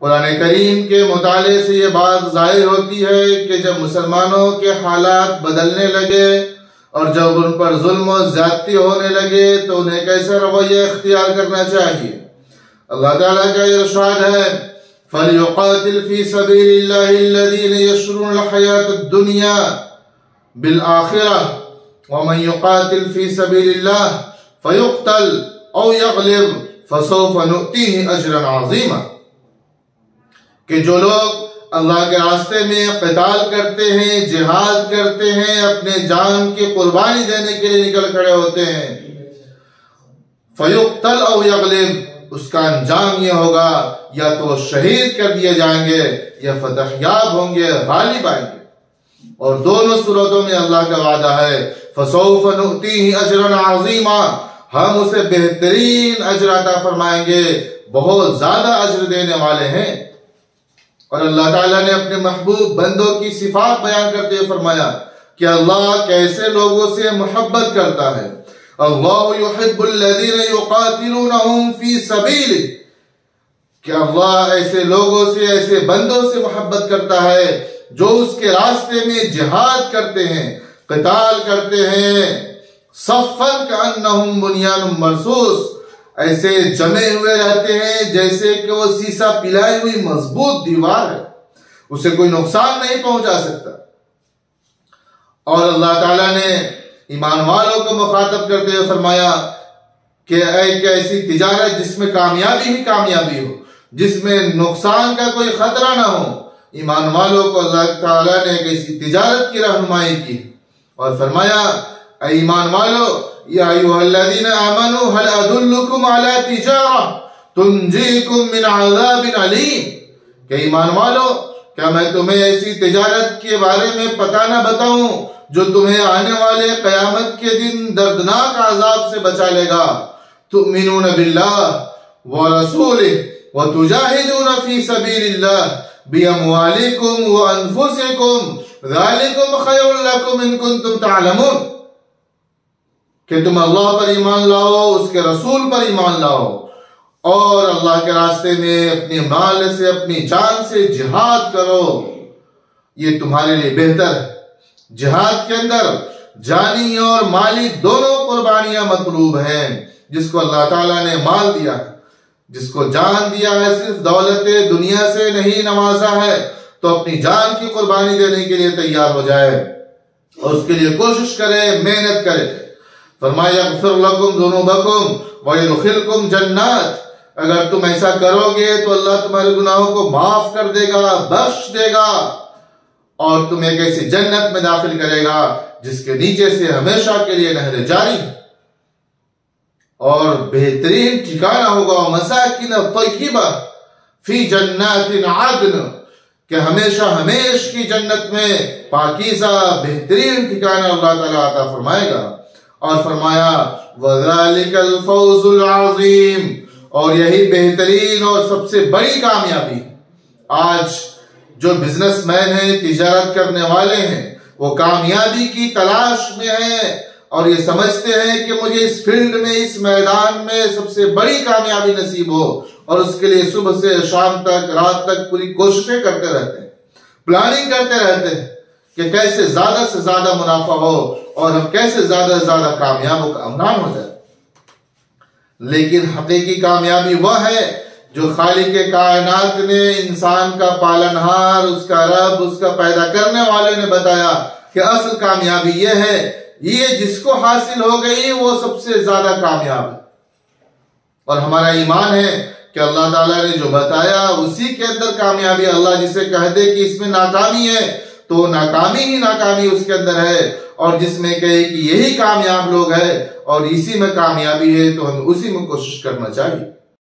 कुरान करीम के मुताले से ये बात जाहिर होती है कि जब मुसलमानों के हालात बदलने लगे और जब उन पर जुल्म और ज्यादती होने लगे तो उन्हें कैसा रवैया इख्तियार करना चाहिए। अल्लाह ताला का इरशाद है, फलयुक़ातिल फी सबीलिल्लाहि अल्लज़ीना यशरूनल हयातद दुनिया बिल आखिरह व मन युक़ातिल फी सबीलिल्लाह फयुक़तल औ यग़लिब फसौफ़ नु'तीहि अजरन अज़ीमा। कि जो लोग अल्लाह के रास्ते में क़िताल करते हैं, जिहाद करते हैं, अपने जान की कुर्बानी देने के लिए निकल खड़े होते हैं, फयुक़तल औ यग़लिब, उसका अंजाम यह होगा या तो शहीद कर दिए जाएंगे या फतहयाब होंगे, गालिब आएंगे। और दोनों सूरतों में अल्लाह का वादा है, फसौफ़ नु'तीहि अजरन अज़ीमा, हम उसे बेहतरीन अजर अता फरमाएंगे, बहुत ज्यादा अजर देने वाले हैं। और अल्लाह ताला ने अपने महबूब बंदों की सिफात बयान करते हुए फरमाया कि अल्लाह कैसे लोगों से मोहब्बत करता है। अल्लाहु युहिब्बुल लज़ीना युक़ातिलूनहुम फी सबीलिही, कि अल्लाह ऐसे लोगों से, ऐसे बंदों से मोहब्बत करता है जो उसके रास्ते में जिहाद करते हैं, क़िताल करते हैं, सफ़्फ़न कअन्नहुम बुनियानुम मरसूस, ऐसे जमे हुए रहते हैं जैसे कि वो शीशा पिलाई हुई मजबूत दीवार है, उसे कोई नुकसान नहीं पहुंचा सकता। और अल्लाह ताला ने ईमान वालों को मुखातब करते हुए फरमाया कि एक ऐसी तिजारत जिसमें कामयाबी ही कामयाबी हो, जिसमें नुकसान का कोई खतरा ना हो। ईमान वालों को अल्लाह ताला ने एक ऐसी तिजारत की रहनुमाई की और फरमाया, ईमान वालों, या अय्युहल्लज़ीना आमनू हल अदुल्लुकुम अला तिजारा तुंजीकुम मिन अज़ाबिन अलीम, कि ईमान वालों, क्या मैं तुम्हें ऐसी तिजारत के बारे में पता ना बताऊं जो तुम्हें आने वाले क़यामत के दिन दर्दनाक अजाब से बचा लेगा। तुमिनून बिल्लाह व रसूलिही व तुजाहिदून फी सबीलिल्लाह बिअमवालिकुम व अनफुसिकुम ज़ालिकुम खैरुल लकुम इन कुंतुम तअलमून, कि तुम अल्लाह पर ईमान लाओ, उसके रसूल पर ईमान लाओ और अल्लाह के रास्ते में अपने माल से, अपनी जान से जिहाद करो, ये तुम्हारे लिए बेहतर है। जिहाद के अंदर जानी और माली दोनों कुर्बानियां मतलूब हैं। जिसको अल्लाह ताला ने माल दिया है, जिसको जान दिया है, सिर्फ दौलत दुनिया से नहीं नवाजा है, तो अपनी जान की कुर्बानी देने के लिए तैयार हो जाए और उसके लिए कोशिश करे, मेहनत करे। फरमाया यग़फ़िर लकुम ज़ुनूबकुम व यदखिलकुम जन्नात, अगर तुम ऐसा करोगे तो अल्लाह तुम्हारे गुनाहों को माफ कर देगा, बख्श देगा और तुम्हें एक ऐसी जन्नत में दाखिल करेगा जिसके नीचे से हमेशा के लिए नहरें जारी और बेहतरीन ठिकाना होगा। मसाकिन तय्यिबा फी जन्नातिन अदन, कि हमेशा हमेश की जन्नत में पाकीज़ा बेहतरीन ठिकाना अल्लाह ताला अता फरमाएगा। और फरमाया वज़ालिकल फौज़ुल अज़ीम, और यही बेहतरीन और सबसे बड़ी कामयाबी। आज जो बिजनेसमैन हैं, तिजारत करने वाले हैं, वो कामयाबी की तलाश में हैं और ये समझते हैं कि मुझे इस फील्ड में, इस मैदान में सबसे बड़ी कामयाबी नसीब हो, और उसके लिए सुबह से शाम तक, रात तक पूरी कोशिशें करते रहते हैं, प्लानिंग करते रहते हैं कि कैसे ज्यादा से ज्यादा मुनाफा हो और हम कैसे ज्यादा से ज्यादा कामयाब हो जाए। लेकिन हकीकी कामयाबी वह है जो खालिक कायनात ने, इंसान का पालनहार, उसका रब, उसका पैदा करने वाले ने बताया कि असल कामयाबी यह है, ये जिसको हासिल हो गई वो सबसे ज्यादा कामयाब है। और हमारा ईमान है कि अल्लाह ताला ने जो बताया उसी के अंदर कामयाबी। अल्लाह जिसे कह दे कि इसमें नाकामी है तो नाकामी ही नाकामी उसके अंदर है, और जिसमें कहे कि यही कामयाब लोग हैं और इसी में कामयाबी है तो हमें उसी में कोशिश करना चाहिए।